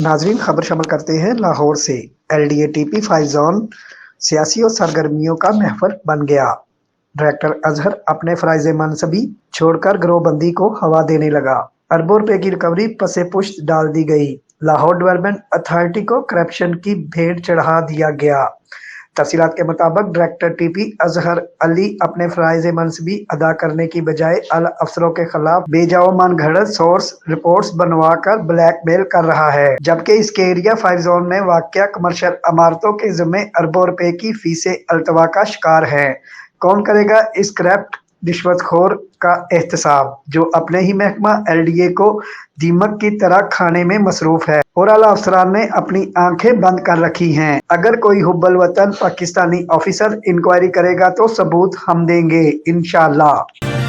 नाजरीन, खबर शामिल करते हैं लाहौर से। LDA-TP 5 जोन सियासी और सरगर्मियों का महफल बन गया। डायरेक्टर अजहर अपने फराइज मनसबी छोड़कर गिरोहबंदी को हवा देने लगा। अरबों रुपए की रिकवरी पसे पुश्त डाल दी गई। लाहौर डेवलपमेंट अथॉरिटी को करप्शन की भेंट चढ़ा दिया गया। तफसीलात के मुताबिक डायरेक्टर TP अजहर अली अपने फराइज मनसबी अदा करने की बजाय आला अफसरों के खिलाफ बेजाओ मनगढ़ंत सोर्स रिपोर्ट्स बनवाकर ब्लैकमेल कर रहा है, जबकि इसके एरिया 5 जोन में वाक़या कमर्शियल इमारतों के ज़िम्मे अरबों रुपए की फीसें अल्तवा का शिकार है। कौन करेगा इस करप्ट रिश्वतखोर का एहतसाब, जो अपने ही महकमा LDA को दीमक की तरह खाने में मसरूफ है और आला अफसरान ने अपनी आंखें बंद कर रखी हैं। अगर कोई हुब्बल वतन पाकिस्तानी ऑफिसर इंक्वायरी करेगा तो सबूत हम देंगे इंशाअल्लाह।